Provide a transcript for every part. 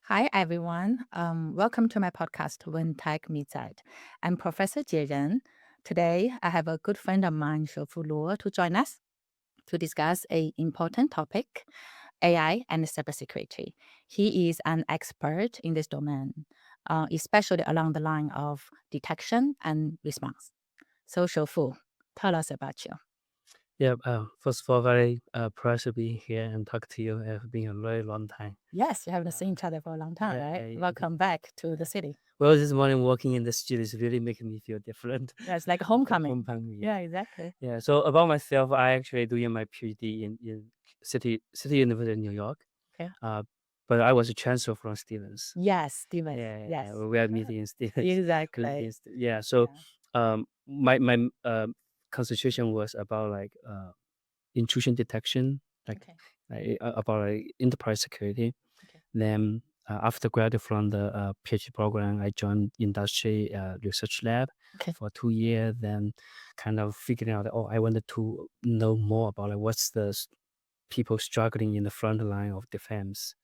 Hi, everyone. Welcome to my podcast, When Tech Meets Ed. I'm Professor Jie Ren. Today, I have a good friend of mine, Shoufu Luo, to join us to discuss a important topic, AI and cybersecurity. He is an expert in this domain, especially along the line of detection and response. So, Shoufu, tell us about you. Yeah, first of all, very proud to be here and talk to you. It's been a very long time. Yes, we haven't Uh, seen each other for a long time, yeah, right? I think, Welcome back to the city. well, this morning walking in the street is really making me feel different. Yeah, it's like homecoming. Homecoming, yeah. Yeah, exactly. Yeah, so about myself, I actually doing my PhD in City University in New York. Okay. Uh, but I was a transfer from Stevens. Yes, Stevens. Yeah, Yes. we are meeting in Stevens. Exactly. Yeah, so Yeah. my concentration was about like intrusion detection, like Okay. about like enterprise security. Okay. Then after graduate from the PhD program, I joined industry research lab Okay. for 2 years. Then kind of figuring out, oh, I wanted to know more about like what's people struggling in the front line of defense,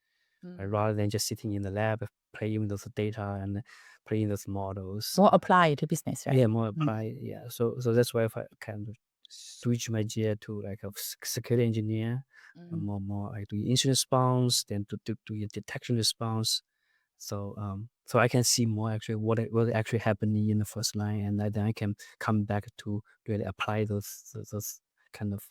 Mm. rather than just sitting in the lab playing with those data and playing those models. More apply to business, right? Yeah, more Mm. apply. Yeah, so that's why I kind of switch my gear to like a security engineer, Mm. more like doing incident response, then to do your detection response. So I can see more actually what actually happening in the first line, and then I can come back to really apply those kind of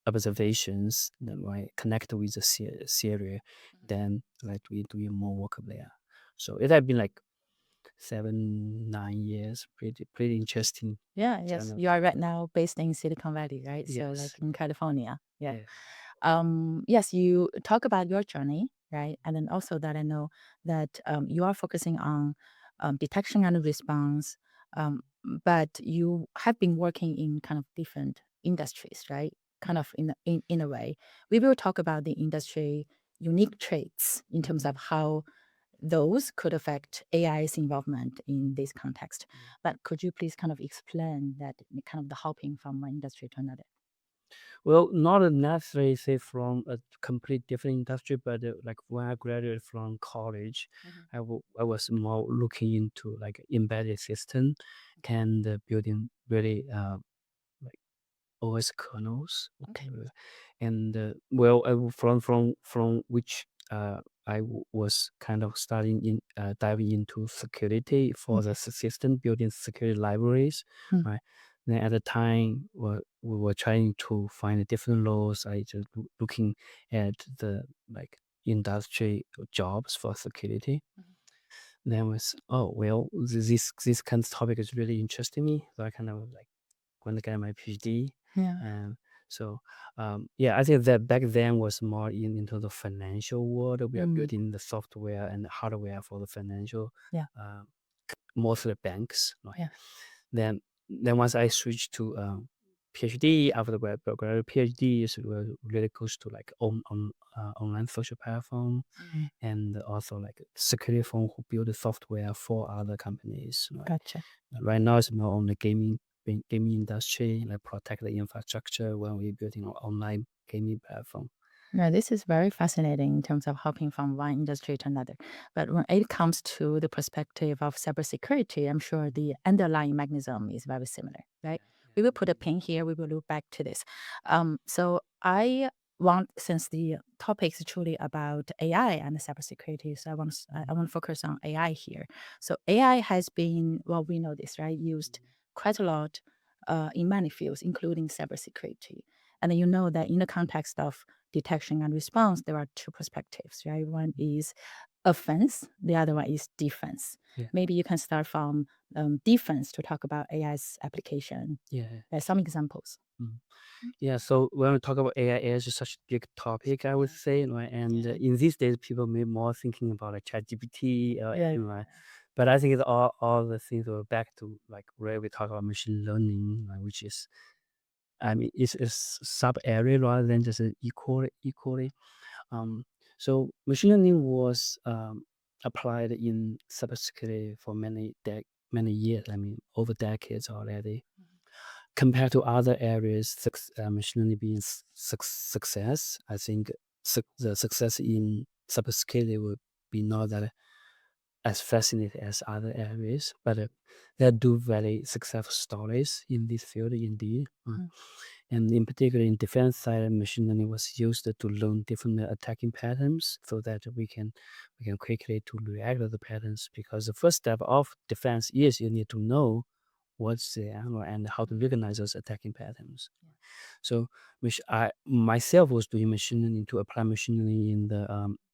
observations, then I connect with the theory, Mhm. then like we doing more work there. So it had been like 7 9 years, pretty interesting Yeah, kind yes. of. You are right now based in Silicon Valley, right? So Yes, like in California. Yeah. yeah. Yes, you talk about your journey, right? And then also that I know that you are focusing on detection and response, um, but you have been working in kind of different industries, right? Kind of in a way. We will talk about the industry unique traits in terms Mhm. of how those could affect AI's involvement in this context. Yeah. But could you please kind of explain that kind of the hopping from one industry to another? Well, not necessarily say from a complete different industry, but like when I graduated from college, Mhm. I was more looking into like embedded system Okay. and building really like OS kernels. Okay. And well, from which was kind of starting in diving into security for the Okay. system, building security libraries, Mm. right? Then at the time, we were trying to find different roles. I just looking at the like industry jobs for security. Mhm. Then was, oh well, this kind of topic is really interesting me. So I kind of like when I got my PhD. Yeah. And so, yeah, I think that back then was more into the financial world. We are Mm. building the software and hardware for the financial, Yeah. uh, mostly banks, right? Yeah. Then once I switched to PhD after the graduate PhD is really close to like online social platform Mm. and also like security firm who build the software for other companies. Right, Gotcha. right now it's more on the gaming industry, like protect the infrastructure when we're building an online gaming platform. Yeah, this is very fascinating in terms of hopping from one industry to another. But when it comes to the perspective of cybersecurity, I'm sure the underlying mechanism is very similar, right? We will put a pin here. We will look back to this. So I want, since the topic is truly about AI and cybersecurity, so I want to focus on AI here. So AI has been, well, we know this, right? Used quite a lot in many fields, including cybersecurity. And then you know that in the context of detection and response, there are two perspectives, right? One is offense, the other one is defense. Yeah, Maybe you can start from defense to talk about AI's application. yeah. There's some examples. Mm. Yeah, so when we talk about AI, is such a big topic, I would Yeah. say, right? And Yeah. in these days, people may more thinking about like ChatGPT, Yeah. right? But I think it's all the things are back to like where we talk about machine learning, which is, I mean, it's a sub area rather than just equally. Um, so machine learning was applied in cybersecurity for many years. I mean, over decades already. Mhm. Compared to other areas, machine learning being success, I think the success in cybersecurity will be not that as fascinated as other areas, but they do very successful stories in this field indeed. Mm. And in particular, in defense side, machine learning was used to learn different attacking patterns, so that we can quickly to react to the patterns. Because the first step of defense is you need to know what's there and how to recognize those attacking patterns. Yeah. So, which I myself was doing machine learning to apply machine learning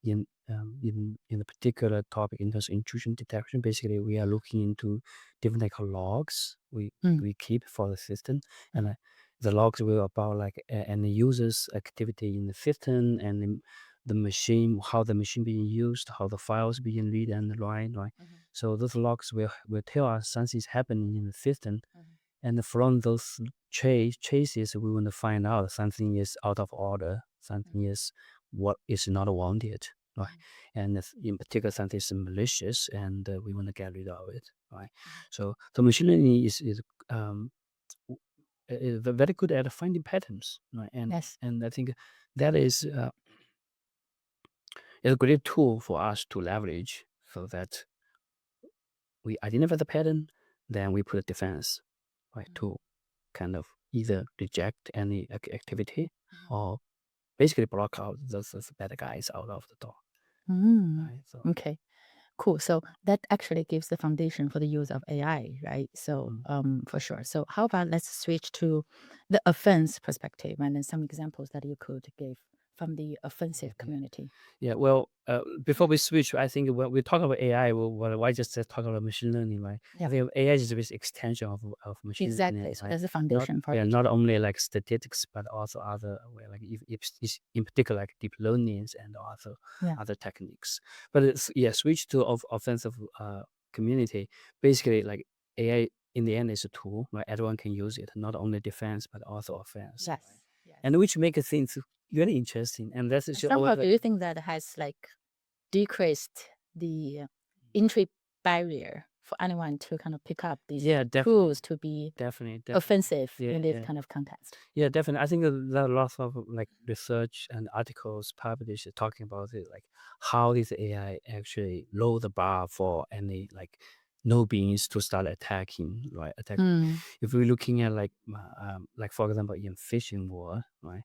in the particular topic in terms of intrusion detection. Basically, we are looking into different like logs Mm. we keep for the system, and the logs will about like and the user's activity in the system and the machine, how the machine being used, how the files being read and write, right? So those logs will tell us something's happening in the system, and from those chases, we want to find out something is out of order, something is what is not wanted, right? And in particular, something is malicious, and we want to get rid of it, right? So machine learning is very good at finding patterns, right? Yes. And I think that is a great tool for us to leverage, so that we identify the pattern, then we put a defense, right, to kind of either reject any activity or basically block out those bad guys out of the door, Mm. right? So Okay. Cool. So that actually gives the foundation for the use of AI, right? So, mm. for sure. So, how about let's switch to the offense perspective and then some examples that you could give from the offensive community. Yeah, well, before we switch, I think when we talk about AI, why just talk about machine learning, right? I Yeah, think AI is this extension of machine learning, exactly. So right? that's the Not foundation for yeah, it. not only like statistics, but also other well, like if in particular like deep learnings and also Yeah. other techniques. But it's yeah, switch to offensive community. Basically, like AI in the end is a tool, right? Everyone can use it, not only defense but also offense, Yes. right? Yes. And which makes things really interesting. And that's And just somehow, do you think that has like decreased the entry barrier for anyone to kind of pick up these yeah, definitely. tools to be Definitely. offensive Yeah, in this yeah. kind of context? Yeah, definitely. I think there are lots of like research and articles published talking about it, like how this AI actually lower the bar for any like no beings to start attacking, right? Mm. If we're looking at like for example in phishing war, right?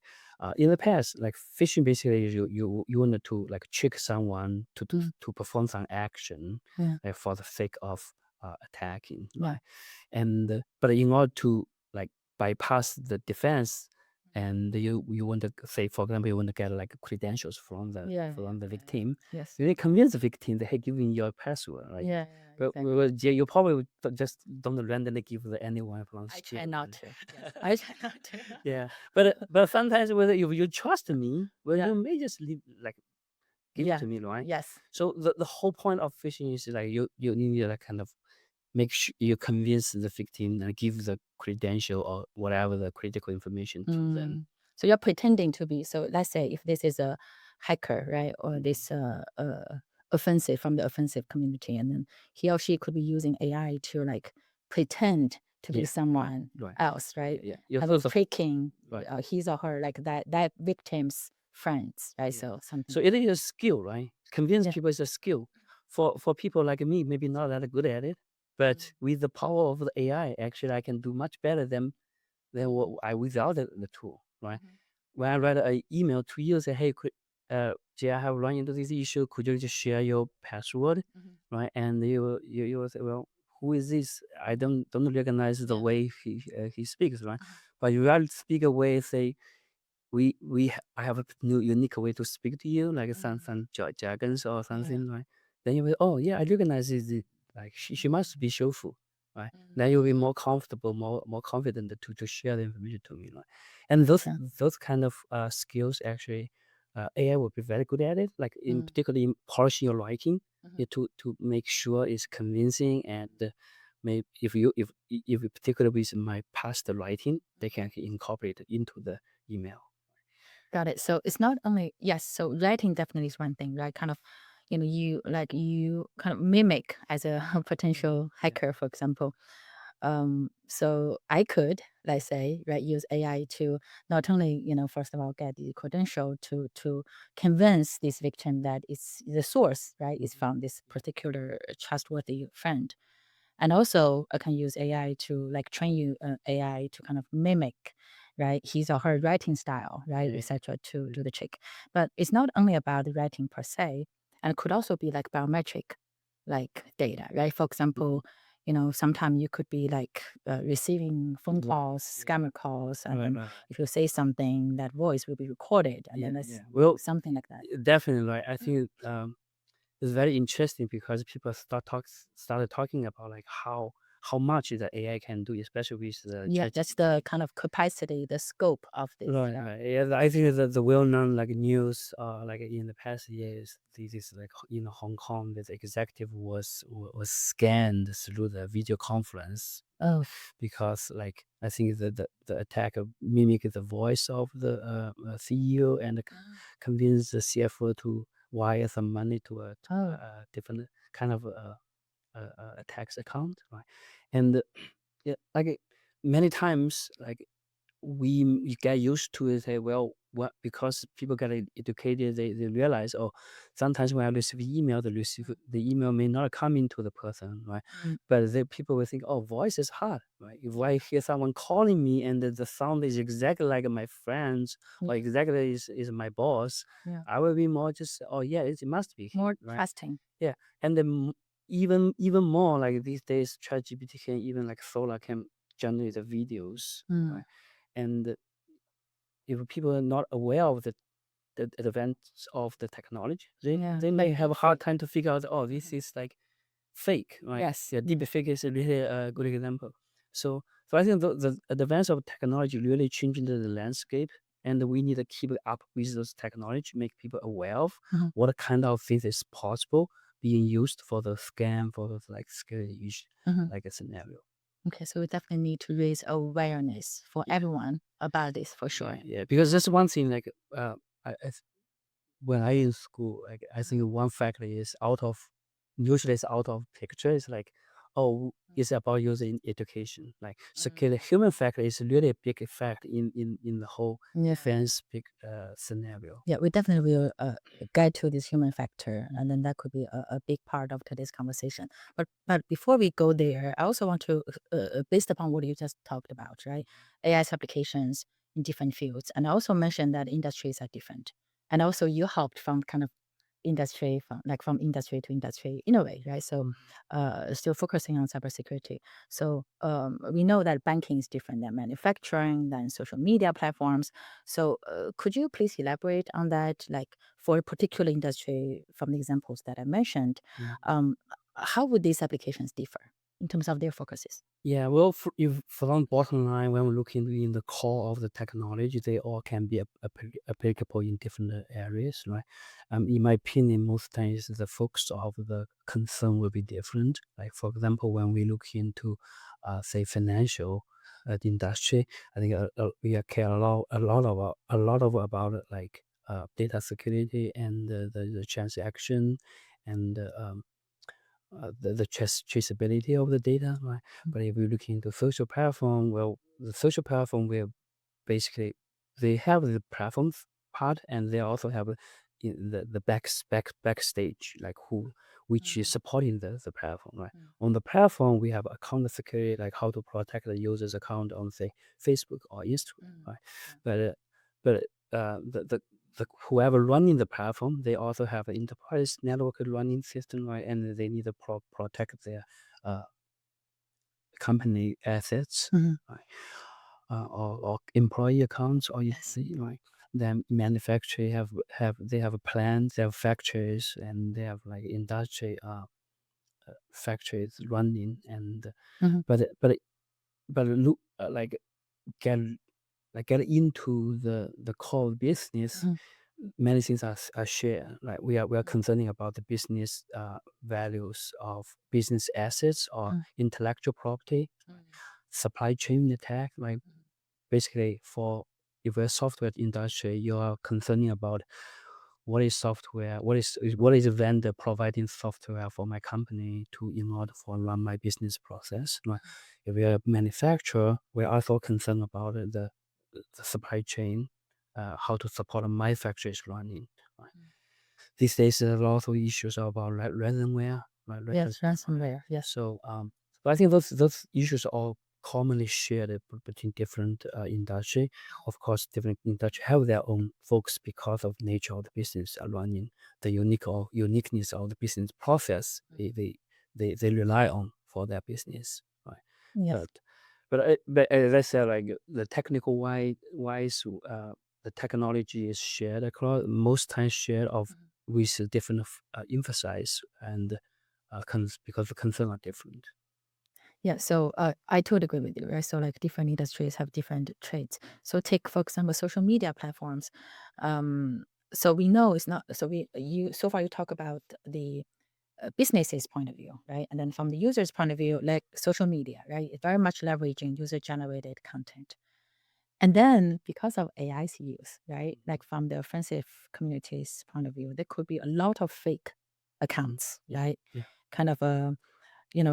In the past, like phishing basically is you wanted to like trick someone Mm. to perform some action, Yeah. like for the sake of attacking, Yeah. right? And but in order to like bypass the defense, and you want to say, for example, you want to get like credentials from the Yeah. victim, Yes. you need to convince the victim that hey, give me your password, right? Yeah. But Exactly. yeah, you probably just don't randomly give anyone from I street, try not right? to. Yes. I try not to. Yeah, but sometimes whether if you trust me, well, Yeah. you may just leave like give it Yeah. to me, right? Yes. So the whole point of phishing is like you need to like kind of make sure you convince the victim and give the credential or whatever the critical information to them. Mm. So you're pretending to be. So let's say if this is a hacker, right, or this offensive from the offensive community, and then he or she could be using AI to like pretend to be Yeah, someone right. else, right? Yeah, yeah. Kind So of tricking right. his or her like that victim's friends, right? Yeah. So something. So it is a skill, right? Convince Yeah. people is a skill. For people like me, maybe not that good at it, but with the power of the AI, actually, I can do much better than what I without the tool, right? When I write an email to you, say, hey, Jay, I have run into this issue. Could you just share your password, right? And you will say, well, who is this? I don't recognize the way he speaks, right? But you rather speak a way, say, I have a new unique way to speak to you, like some jargons or something, right? Then you will, oh yeah, I recognize it. Like she must be Shofu, right? Then you'll be more comfortable, more confident to share the information to me, right? And Yeah. those kind of skills actually, AI will be very good at it. Like in Mm. particularly in polishing your writing, yeah, to make sure it's convincing and. Maybe if particularly with my past writing, they can incorporate it into the email. Got it. So it's not only yes, so writing definitely is one thing, right? Kind of, you kind of mimic as a potential hacker, for example. So I could, let's say, right, use AI to not only, first of all, get the credential to convince this victim that it's the source, right, is from this particular trustworthy friend. And also, I can use AI to like train you AI to kind of mimic, right, his or her writing style, right, Yeah. etc. to do the trick. But it's not only about the writing per se, and it could also be like biometric, like data, right? For example, sometimes you could be like receiving phone Right. calls, scammer calls, and Right. then Right. if you say something, that voice will be recorded, and Yeah. then Yeah. that's Well, something like that. definitely. Right. I think it's very interesting because people started talking about like how much the AI can do, especially with the Yeah, that's the ChatGPT. kind of capacity, the scope of this. Right, Yeah. right. Yeah, I think that the well-known like news, like in the past years, this is like in Hong Kong, this executive was scanned through the video conference Oh, because like I think the attacker mimicked the voice of the CEO and ah, convinced the CFO to wire some money to oh, a different kind of a tax account, right? And yeah, like many times, like we get used to it. Say, well, what because people get educated, they realize, oh, sometimes when I receive email, the email may not come into the person, right? mm, But the people will think, oh, voice is hard, right? If I hear someone calling me and the sound is exactly like my friends yeah, or exactly is my boss, yeah. I will be more just, oh yeah, it must be him, More right? trusting. Yeah, and then even more like these days, ChatGPT can even like Solar can generate the videos, Mm, right? And if people are not aware of the advance of the technology, yeah, they may like have deep a hard fake. time to figure out, oh, this Mhm. is like fake, right? Yes. Yeah, deep fake is a really a good example. So I think the advance of technology really changing the landscape, and we need to keep up with those technology, make people aware of Mhm, what kind of things is possible being used for the scam, for those like scary issue, mhm. like a scenario. Okay, so we definitely need to raise awareness for Yeah, everyone about this for yeah, sure. yeah. Because that's one thing. Like, I when I in school, like I think one factor is out of usually it's out of picture. It's like, oh, it's about using education. Like so the Mm. human factor is really a big effect in the whole Yeah. defense big scenario. Yeah, we definitely will get to this human factor, and then that could be a big part of today's conversation. But before we go there, I also want to, based upon what you just talked about, right? AI's applications in different fields, and I also mentioned that industries are different, and also you helped from kind of industry from industry to industry in a way, right? So, Mhm. still focusing on cybersecurity. So, we know that banking is different than manufacturing, than social media platforms. So, could you please elaborate on that, like for a particular industry, from the examples that I mentioned, Yeah. um, how would these applications differ in terms of their focuses? Yeah, well, if from bottom line, when we look in the core of the technology, they all can be applicable in different areas, right? In my opinion, most times the focus of the concern will be different. Like for example, when we look into, say, financial industry, I think we care a lot of about like data security and the transaction and the traceability of the data, right? Mm, But if we look into social platform, well, the social platform will basically they have the platforms part, and they also have the backstage, like who which is mm, supporting the platform, right? mm, On the platform, we have account security, like how to protect the user's account on say Facebook or Instagram, mm, right? yeah, But but the whoever running the platform, they also have an enterprise network running system, right? And they need to protect their uh, company assets, mhm, right? Or employee accounts, or you yes, see, right? Then manufacturer have they have plants, they have factories, and they have like industry factories running, and mhm, but look like get get into the core business, mhm, many things are shared. Like we are mm, concerning about the business values of business assets or mm, intellectual property, mm, supply chain attack. Like basically, for if we're software industry, you are concerning about what is software, what is a vendor providing software for my company to in order for run my business process, right? If we are a manufacturer, we're also concerned about the supply chain, how to support my factories running. Right? These days, there are a lot of issues about ransomware, right? Yes, ransomware. Yes. So I think those issues are all commonly shared between different industry. Of course, different industry have their own focus because of nature of the business are running, the uniqueness of the business process they rely on for their business, right? Yes. But but as I said, like the technical wise, the technology is shared across most times shared of with a different emphasis and because the concern are different. Yeah, so I totally agree with you, right? So like different industries have different traits. So take for example social media platforms. So we know it's not. So so far you talk about the business's point of view, right? And then from the user's point of view, like social media, right? It's very much leveraging user generated content. And then because of AI's use, right? Like from the offensive community's point of view, there could be a lot of fake accounts, Yeah, right? yeah, Kind of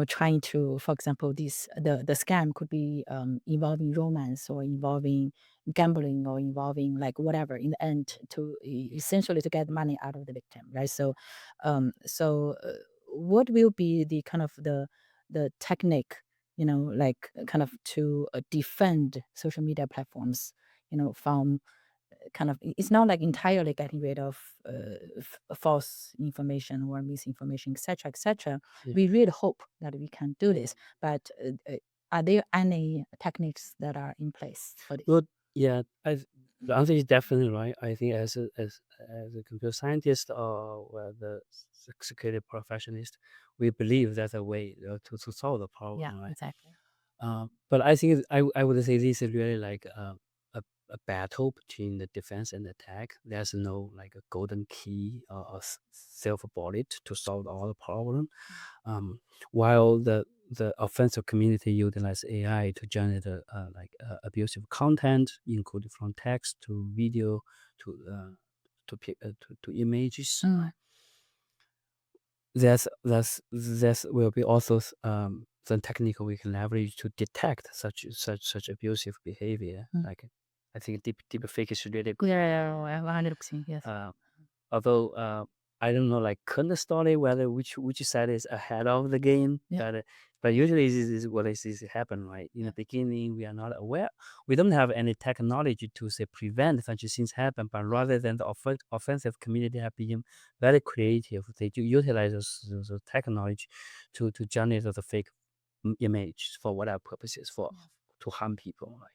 trying to, for example, the scam could be involving romance or involving gambling or involving like whatever in the end to essentially to get money out of the victim, right? What will be the kind of the technique, like kind of to defend social media platforms, from kind of it's not like entirely getting rid of false information or misinformation, etc., etc. yeah. We really hope that we can do this, but are there any techniques that are in place for this? Well, yeah, the answer is definitely right. I think as a computer scientist or the security professionist, we believe that's a way to solve the Yeah, problem, right? exactly. But I think I would say this is really like a battle between the defense and attack. There's no like a golden key or silver bullet to solve all the problem. Um, while the offensive community utilize AI to generate abusive content, including from text to video to images. Mm, There's will be also some technique we can leverage to detect such abusive behavior. mm. Like I think deep fake is really good. Yeah, 100%. Yes. Uh, Although I don't know like current story whether which side is ahead of the game, Yeah. but usually this is what is happen, right? In the beginning, we are not aware. We don't have any technology to say prevent such things happen, but rather than the offensive community have been very creative. They do utilize those technology to generate the fake image for whatever purposes for to harm people, right?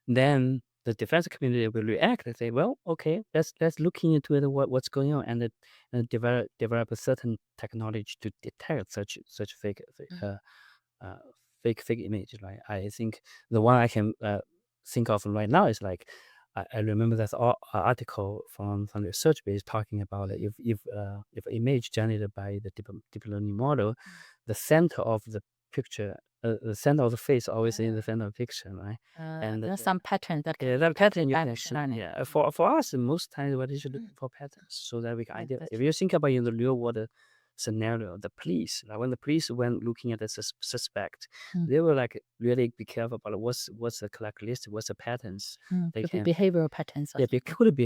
Then the defense community will react and say, "Well, okay, let's look into it, what's going on, and develop a certain technology to detect such uh, uh, fake image." Right? I think the one I can think of right now is like I remember that article from research base talking about it. If image generated by the deep learning model, the center of the picture, the center of the face always in the center of the picture, right? And There's some patterns that can yeah, be that pattern you back can to learning. yeah. For us, most times what is looking for patterns so that we can Yeah, idea. that's If true. you think about in the real world scenario, the police, like when the police went looking at the suspect, Mm, they were like really be careful about what's the characteristic, what's the patterns they Could be can. behavioral patterns Yeah, as it well. could be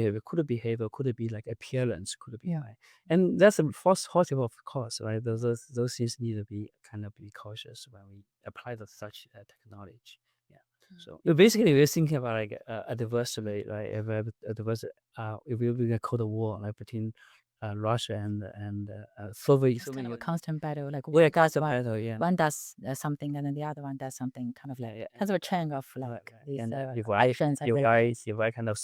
behavior, could it be like appearance, could it be Yeah. right, and that's a false positive of course, right? Those things need to be kind of be cautious when we apply the such technology. Yeah. So basically, we're thinking about like adversary, right? If we be a cold war like between Russia and Soviet, It's kind of a Union. constant battle, like Yeah, one does constant one, battle. Yeah. one does something, and then the other one does something, kind of like Yeah, yeah. kind of a chain of Right, like right. these And actions and reactions. if I kind of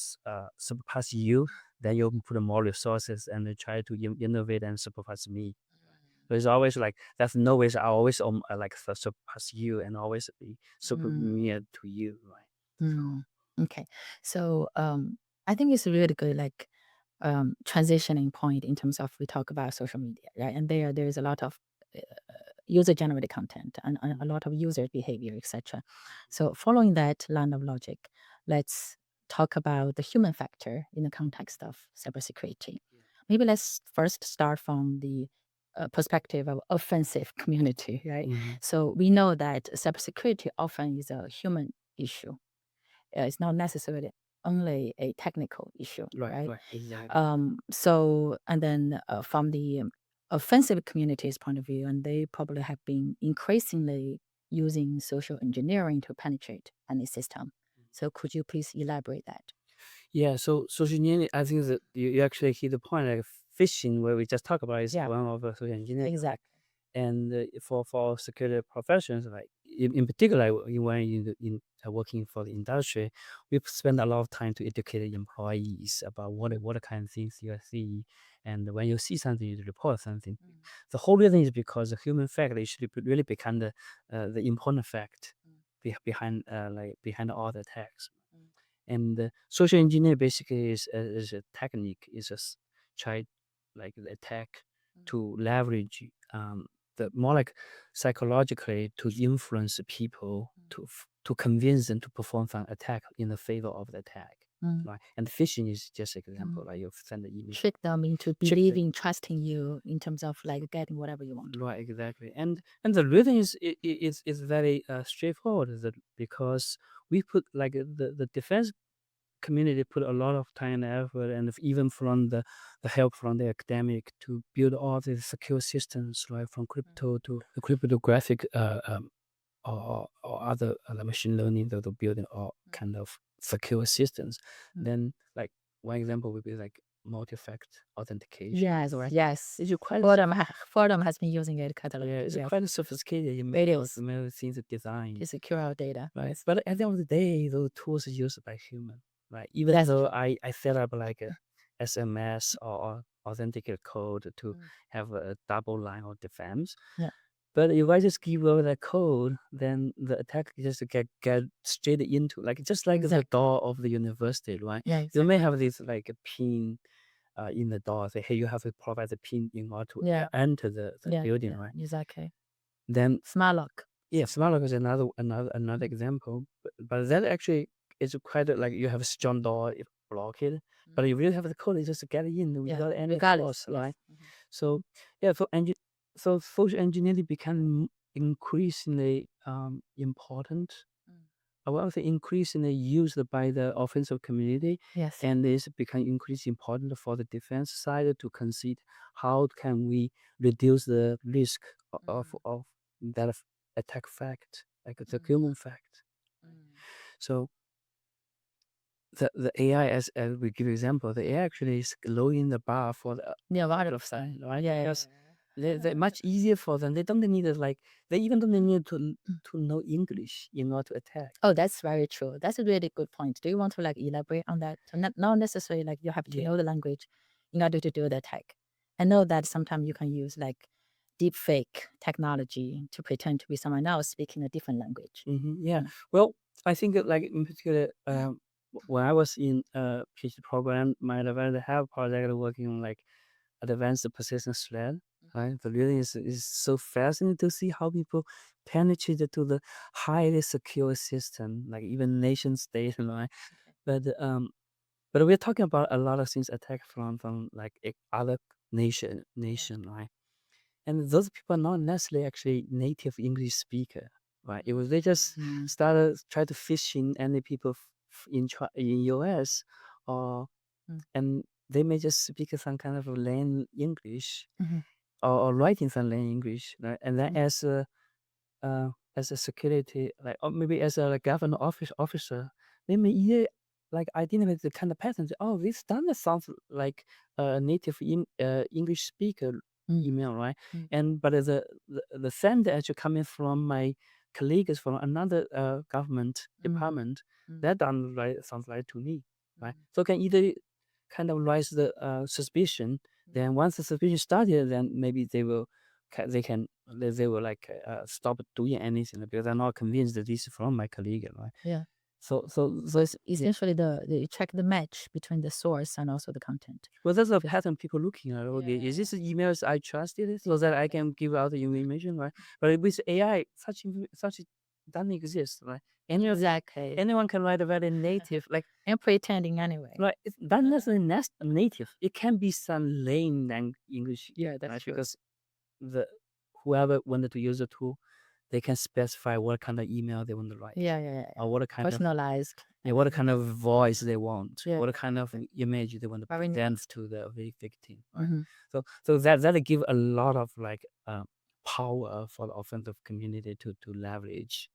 surpass you, then you put more resources and then try to innovate and surpass me. So it's always like that's no ways. I always like surpass you and always be super Mm, near to you, right? So mm. Okay, so I think it's a really good like transitioning point in terms of we talk about social media, right? And there's a lot of user generated content and a lot of user behavior, etc. So following that line of logic, let's talk about the human factor in the context of cybersecurity. maybe let's first start from the perspective of offensive community, right? Mhm. So we know that cybersecurity often is a human issue. It's not necessarily only a technical issue, Right, right? right, exactly. So, and then from the offensive community's point of view, and they probably have been increasingly using social engineering to penetrate any system. So, could you please elaborate that? Yeah, so social engineering, I think that you actually hit the point. Like phishing, where we just talked about, is Yeah, one of the social engineering. exactly. And for security professions, like in particular, when working for the industry, we spend a lot of time to educate the employees about what kind of things you see, and when you see something, you report something. Mm, The whole reason is because the human factor should really become the important fact mm, behind behind all the attacks. mm, And social engineering basically is a technique, is try like the attack mm, to leverage the more like psychologically to influence people mm, to convince them to perform some attack in the favor of the attack. mm, Right. And phishing is just an mm. example. Like you send an email. Trick them into Check the believing, trusting you in terms of like getting whatever you want. Right, exactly. And the reason is very straightforward, is that because we put like the defense community put a lot of time and effort, and even from the help from the academic to build all these secure systems, right, from Mm, crypto to the cryptographic or other machine learning, that are building all mm, kind of secure systems. mm. Then like one example would be like multi-factor authentication. Yes, or yes. It's quite Fordham has been using it quite a lot. yeah, it's Yeah, quite sophisticated in videos many things design. to secure our data. Right. But at the end of the day, those tools are used by human. Right. Even That's though true. I set up like a SMS or authenticated code to Mm, have a double line of defense. yeah, But if I just give over that code, then the attack just get straight into, like just like the exactly. door of the university, right? Yeah, You may exactly. have this like a pin in the door, say, hey, you have to provide the pin in order to Yeah, enter the yeah, building, yeah, right? exactly. Then Smart lock. yeah, smart lock is another Mm, example, but that actually is quite like you have a strong door if block it, mm. but you really have the code is just to get in Yeah, without any regardless. force, Yes. right? Mhm. So yeah, so social engineering become increasingly important. Mm. I would say increasingly used by the offensive community, Yes. and it's become increasingly important for the defense side to consider how can we reduce the risk Mm, of that attack fact, like the mm, human fact. mm. So the AI, as we give example, the AI actually is lowering the bar for the Yeah, of 100%. side, right? Yeah, yeah, Because they're yeah. much easier for them. They don't need to like they even don't need Mm. to know English in order to attack. Oh, that's very true. That's a really good point. Do you want to like elaborate on that? So not necessarily like you have to Yeah. know the language in order to do the attack. I know that sometimes you can use like deep fake technology to pretend to be someone else speaking a different language. Yeah. Mm, Well, I think that, like in particular, when I was in a PhD program, my advisor have project working on like advanced persistent threat. mhm, Right. The really is so fascinating to see how people penetrate to the highly secure system, like even nation state, right? okay. But but we're talking about a lot of things attack from like other Yeah. nation, right? And those people are not necessarily actually native English speaker, right? It was they just Mm, started try to fish in any people in US, or mm, and they may just speak some kind of lame English, mhm, or writing some lame English, right? And then mm, as a security, like, or maybe as a like, government officer, they may either like identify the kind of pattern. Oh, this doesn't sound like a native English speaker mm, email, right? mm, And but the sender actually coming from my colleagues from another government mm, department, mm, that doesn't right sounds right to me, right? mm, So can either kind of raise the suspicion. mm. Then once the suspicion started, then maybe they will like stop doing anything because they're not convinced that this is from my colleague, right? Yeah. So So it's essentially you check the match between the source and also the content. well, that's a pattern people looking at. Yeah, Okay, yeah, is yeah. this emails I trusted it so that I Exactly. can give out the information, right? But with AI, such doesn't exist, right? Anyone Exactly. anyone can write a very native, like And pretending anyway. right. It's not necessarily native. It can be some lame English, Yeah, that's right? true. Because the whoever wanted to use the tool, they can specify what kind of email they want to write, Yeah. or what kind of Personalized. what kind of voice they want, Yeah. what kind of image they want to Very present to the victim, right? Mhm. So that give a lot of like power for the offensive community to leverage.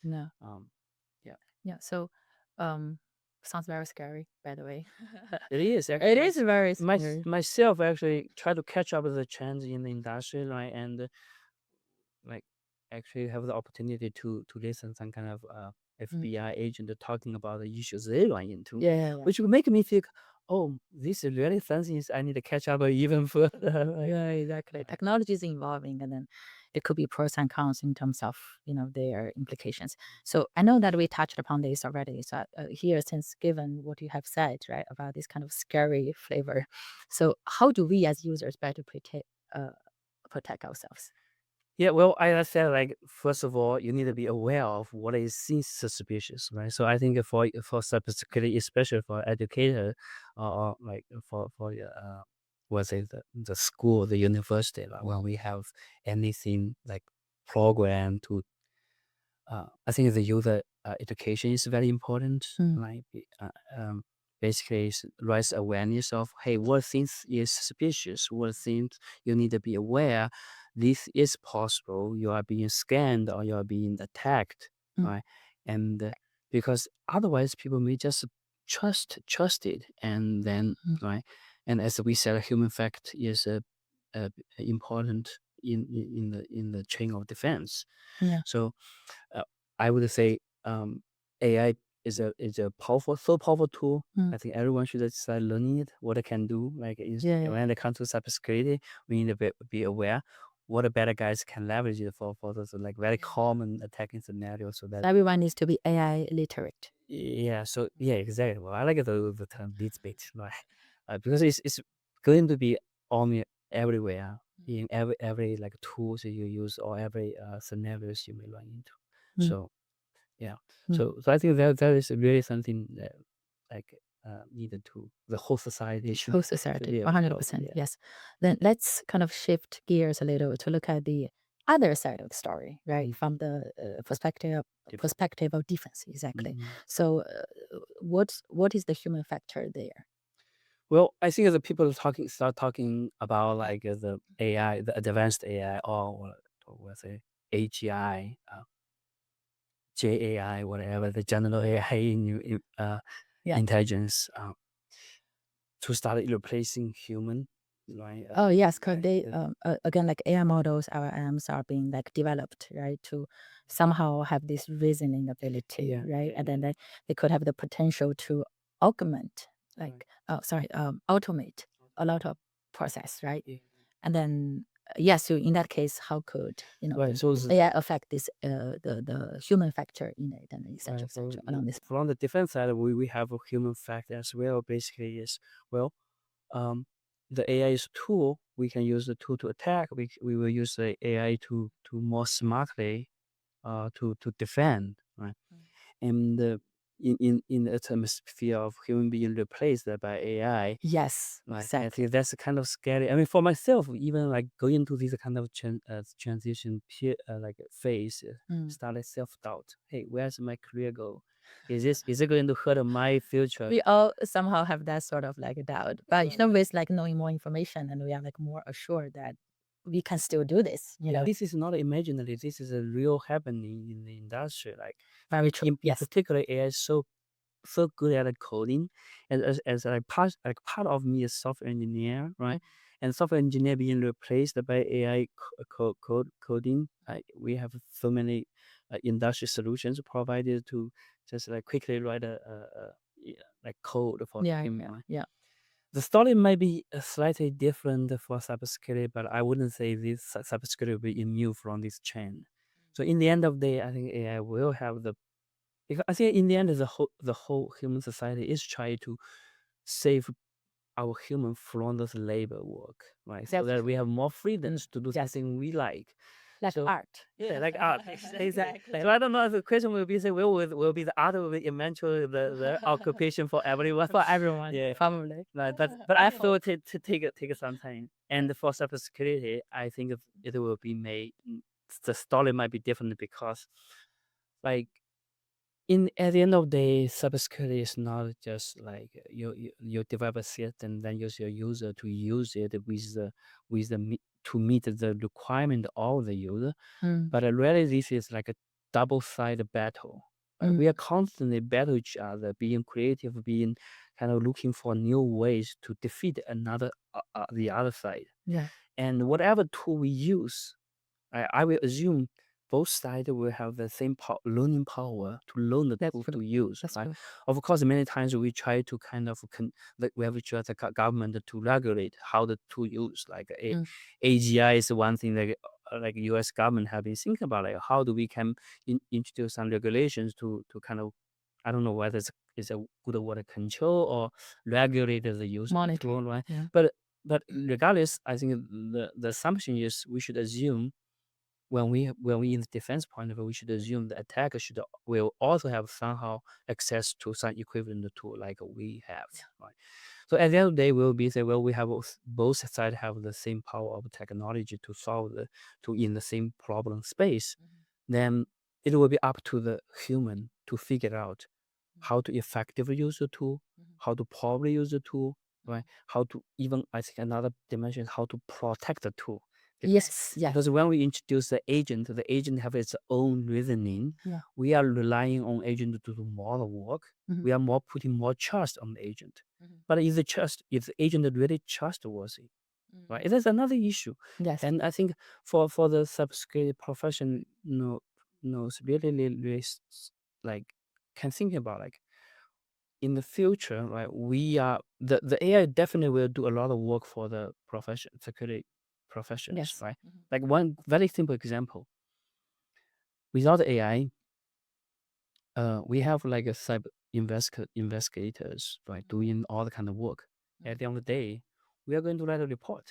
Yeah. Um, yeah, Yeah. So sounds very scary, by the way. it is It actually is very scary. myself actually try to catch up with the trends in the industry, right? And like actually have the opportunity to listen some kind of FBI agent talking about the issues they run into, Yeah. which would make me think, oh, this is really something I need to catch up even further. Like, Yeah, exactly. Technology is evolving, and then it could be pros and cons in terms of their implications. So I know that we touched upon this already. So here, since given what you have said, right, about this kind of scary flavor, so how do we as users better protect ourselves? yeah, well, I said like first of all, you need to be aware of what is seems suspicious, right? So I think for cybersecurity, especially for educator, or like for what's it the school, the university, like when we have anything like program to I think the user education is very important. Mm, Like basically, raise awareness of hey, what things is suspicious, what things you need to be aware. This is possible. You are being scanned or you are being attacked, mm, right? And because otherwise, people may just trust it, and then mm. right. And as we said, human fact is important in the chain of defense. Yeah. So uh, I would say AI is a powerful tool. Mm. I think everyone should start learning it, what it can do. Like Yeah. when it comes to cybersecurity, we need to be aware what the better guys can leverage it for those like very common attacking scenarios. So So that everyone needs to be AI literate. yeah, so yeah, exactly. Well, I like the term lead bait, right? Because it's going to be on everywhere in every like tools that you use or every scenarios you may run into. Mm, So yeah. mm. So I think that is really something that like needed to the whole society Whole should society, be aware of. 100%. Yeah. Yes. Then let's kind of shift gears a little to look at the other side of the story, right? From the Different. perspective of defense, exactly. Mhm. So, what is the human factor there? Well, I think the people start talking about like the AI, the advanced AI, or what's it, AGI, JAI, whatever the general AI Yeah. intelligence to start replacing human, right? Oh yes, because Right. they again like AI models, LLMs are being like developed, right, to somehow have this reasoning ability, Yeah. right, Yeah. and then they could have the potential to augment, Right. like automate a lot of process, right, Yeah. and then yes, so in that case, how could Right. So AI affect this the human factor in it and right. etc. So along this? from the defense side, we have a human factor as well. Basically, is well, um, the AI is a tool. We can use the tool to attack. We will use the AI to more smartly to defend. Right. And in the atmosphere of human being replaced by AI, Yes, right? I exactly. think that's kind of scary. I mean, for myself, even like going into this kind of transition like phase, Mm. started self doubt. Hey, where's my career go? Is it going to hurt my future? We all somehow have that sort of like doubt, but with like knowing more information, and we are like more assured that we can still do this. Yeah, this is not imaginary. This is a real happening in the industry. Like Very true. in Yes. particular, AI is so good at coding, and as part of me is software engineer, right? And software engineer being replaced by AI coding. We have so many industry solutions provided to just like quickly write yeah, like code for Yeah. him. Yeah. Right? Yeah. The story might be slightly different for cybersecurity, but I wouldn't say this cybersecurity will be immune from this chain. So in the end of the day, I think AI will have the because I think in the end, the whole human society is trying to save our human from this labor work, right? So That's that we true. have more freedoms to do Yes. something we like. Like So art. yeah, like art. Exactly. Exactly. So I don't know if the question will be say, will be the art will be eventually the occupation for everyone? For everyone, Yeah. probably. Like, but I thought to take some time. And for cybersecurity, I think it will be made. The story might be different because, like, in at the end of the day, cybersecurity is not just like you develop a system, then use your user to use it to meet the requirement of the user. Mm, But really, this is like a double-sided battle. Right? mm, We are constantly battle each other, being creative, being kind of looking for new ways to defeat the other side. yeah, And whatever tool we use, I will assume both sides will have the same learning power to learn the that's tool true. to use, That's right? true. Of course, many times we try to kind of like we have to trust the government to regulate how the tool use. Like Mm, AGI is one thing that like U.S. government have been thinking about, like how do we can introduce some regulations to kind of, I don't know whether it's a good word, control or regulate the use of the monitor. tool, right? Yeah. But regardless, I think the assumption is we should assume when we in the defense point of view, we should assume the attacker will also have somehow access to some equivalent tool like we have, right? So at the end of the day, we'll be say, well, we have both sides have the same power of technology to solve in the same problem space. Then it will be up to the human to figure out how to effectively use the tool, how to properly use the tool, right? How to even, I think another dimension is how to protect the tool. Yes. Yes. Because when we introduce the agent have its own reasoning. Yeah. We are relying on agent to do more of the work. Mhm. We are putting more trust on the agent. Mhm. But is the agent really trustworthy? Right? It is another issue. Yes. And I think for the cybersecurity profession, it's really like can think about like in the future, right? We are the AI definitely will do a lot of work for the security professions, Yes. right? Like one very simple example. Without AI, we have like a investigators, right, doing all the kind of work. At the end of the day, we are going to write a report.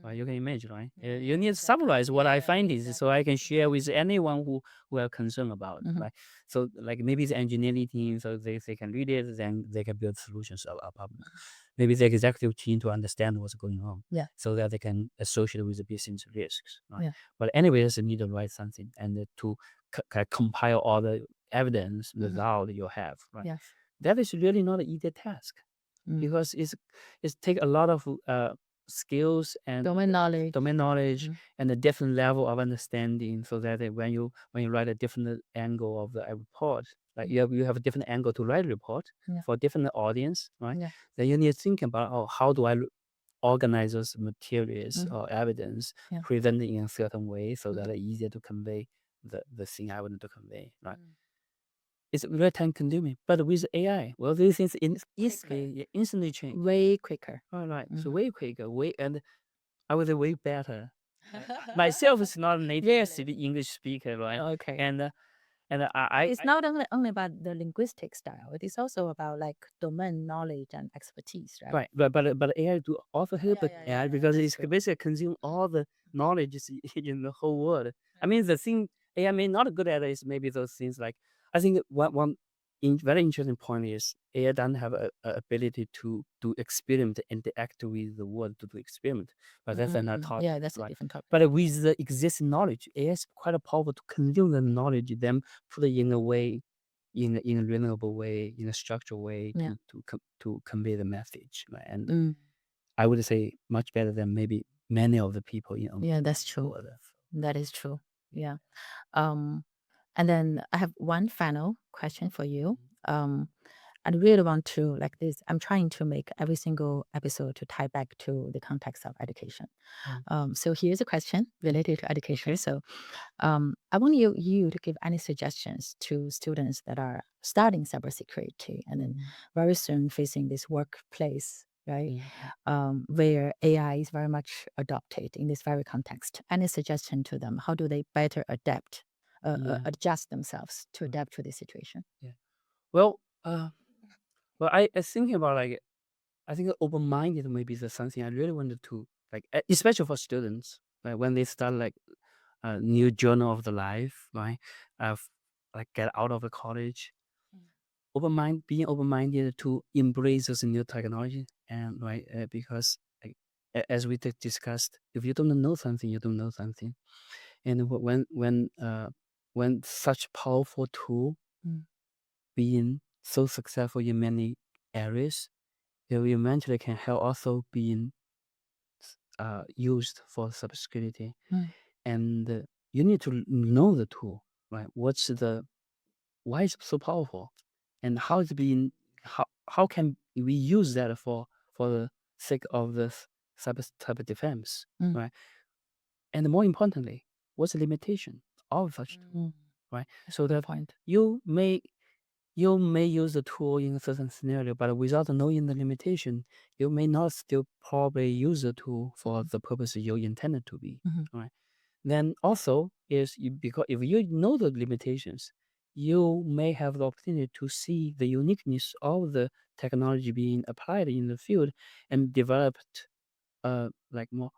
Right, you can imagine, right? You need to summarize what I find is so I can share with anyone who are concerned about, right? So like maybe the engineering team, so they can read it, then they can build solutions about it. Maybe the executive team to understand what's going on, Yeah. so that they can associate with the business risks, right? Yeah. But anyways, they need to write something and to compile all the evidence result you have, right? Yes. That is really not an easy task because it's take a lot of skills and Domain knowledge. and a different level of understanding, so that when you write a different angle of the report, like you have a different angle to write a report for different audience, right? Yeah. Then you need to think about how do I organize those materials or evidence presented in a certain way so that it's easier to convey the thing I want to convey, right? It's very time consuming, but with AI, well, these things instantly change. Way quicker. All right, so way quicker, and I would say way better. Myself is not a native English speaker, right? Okay. And I It's not only about the linguistic style. It is also about like domain knowledge and expertise, right? right, but AI do also help AI because it's true. basically consume all the knowledge in the whole world. I mean, the thing AI may not good at is maybe those things like I think one very interesting point is AI doesn't have a ability to do experiment and interact with the world to do experiment. But that's another topic. Yeah, that's a right? different topic. But with the existing knowledge, AI is quite powerful to consume the knowledge, then put it in a way, in a reasonable way, in a structured way to convey the message. Right? And I would say much better than maybe many of the people in Yeah, that's true. world. That is true. Yeah. And then I have one final question for you. I really want to like this. I'm trying to make every single episode to tie back to the context of education. So here's a question related to education. Okay. So I want you to give any suggestions to students that are studying cybersecurity and then very soon facing this workplace, right? Where AI is very much adopted in this very context. Any suggestion to them? How do they better adjust themselves to adapt to this situation? Yeah. Well, I thinking about like I think open-minded maybe is something I really wanted to like, especially for students, like when they start like a new journey of the life, right? Of like get out of the college, being open-minded to embrace this new technology, and right, because like, as we discussed, if you don't know something, you don't know something, and when such powerful tool Mm. being so successful in many areas, it will eventually can help also being used for cybersecurity. Mm. And you need to know the tool, right? Why it's so powerful, and how it's being how can we use that for the sake of the cyber defense, Mm. right? And more importantly, what's the limitation of such tool, Mm. right? That's So a good that point. you may use the tool in a certain scenario, but without knowing the limitation, you may not still probably use the tool for the purpose you intended to be, Mhm. right? Then also is because if you know the limitations, you may have the opportunity to see the uniqueness of the technology being applied in the field and developed like more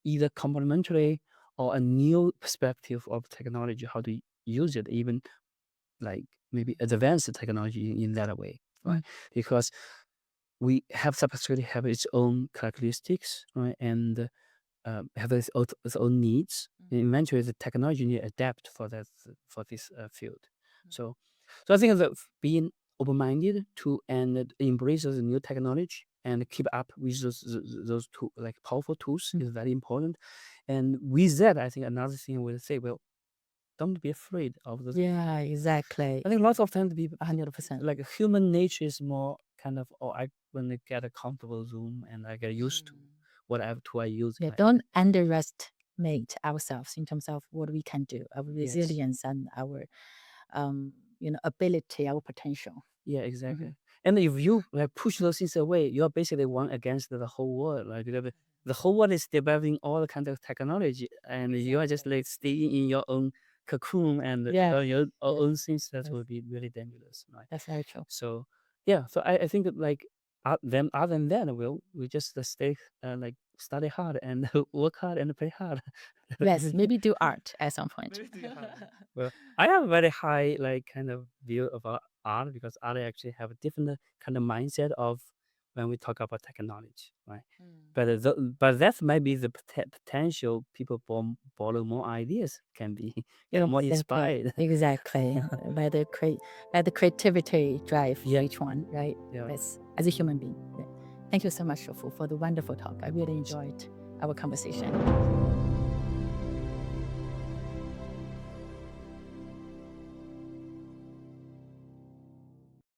either complementary or a new perspective of technology, how to use it, even like maybe advanced technology in that way, right? Mm. Because we have cybersecurity have its own characteristics, right? And have its own needs. And eventually, the technology need adapt for that for this field. So, so I think that being open-minded to and embrace the new technology and keep up with those like powerful tools Mm. is very important. And with that, I think another thing I would say, well, don't be afraid of those. Yeah, exactly. I think lots of times people 100%. like human nature is more kind of when I get a comfortable zone and I get used to whatever tool I use. Yeah, don't underestimate ourselves in terms of what we can do, our Yes. resilience and our, ability, our potential. Yeah, exactly. And if you like push those things away, you're basically one against the whole world. Like because the whole world is developing all kinds of technology, and you are just like staying in your own cocoon and Yes, your yes, own things. That yes. would be really dangerous, right? That's very true. So yeah, so I think that like then other than that, we just stay like study hard and work hard and play hard. Yes, maybe do art at some point. Well, I have a very high like kind of view about art because art actually have a different kind of mindset of when we talk about technology, right? But that might be the potential people borrow more ideas can be get more Exactly. inspired. Exactly. By the creativity drive Yeah. each one, right? Yeah. Yes, as a human being. Yeah. Thank you so much, Shofu, for the wonderful talk. I really enjoyed our conversation.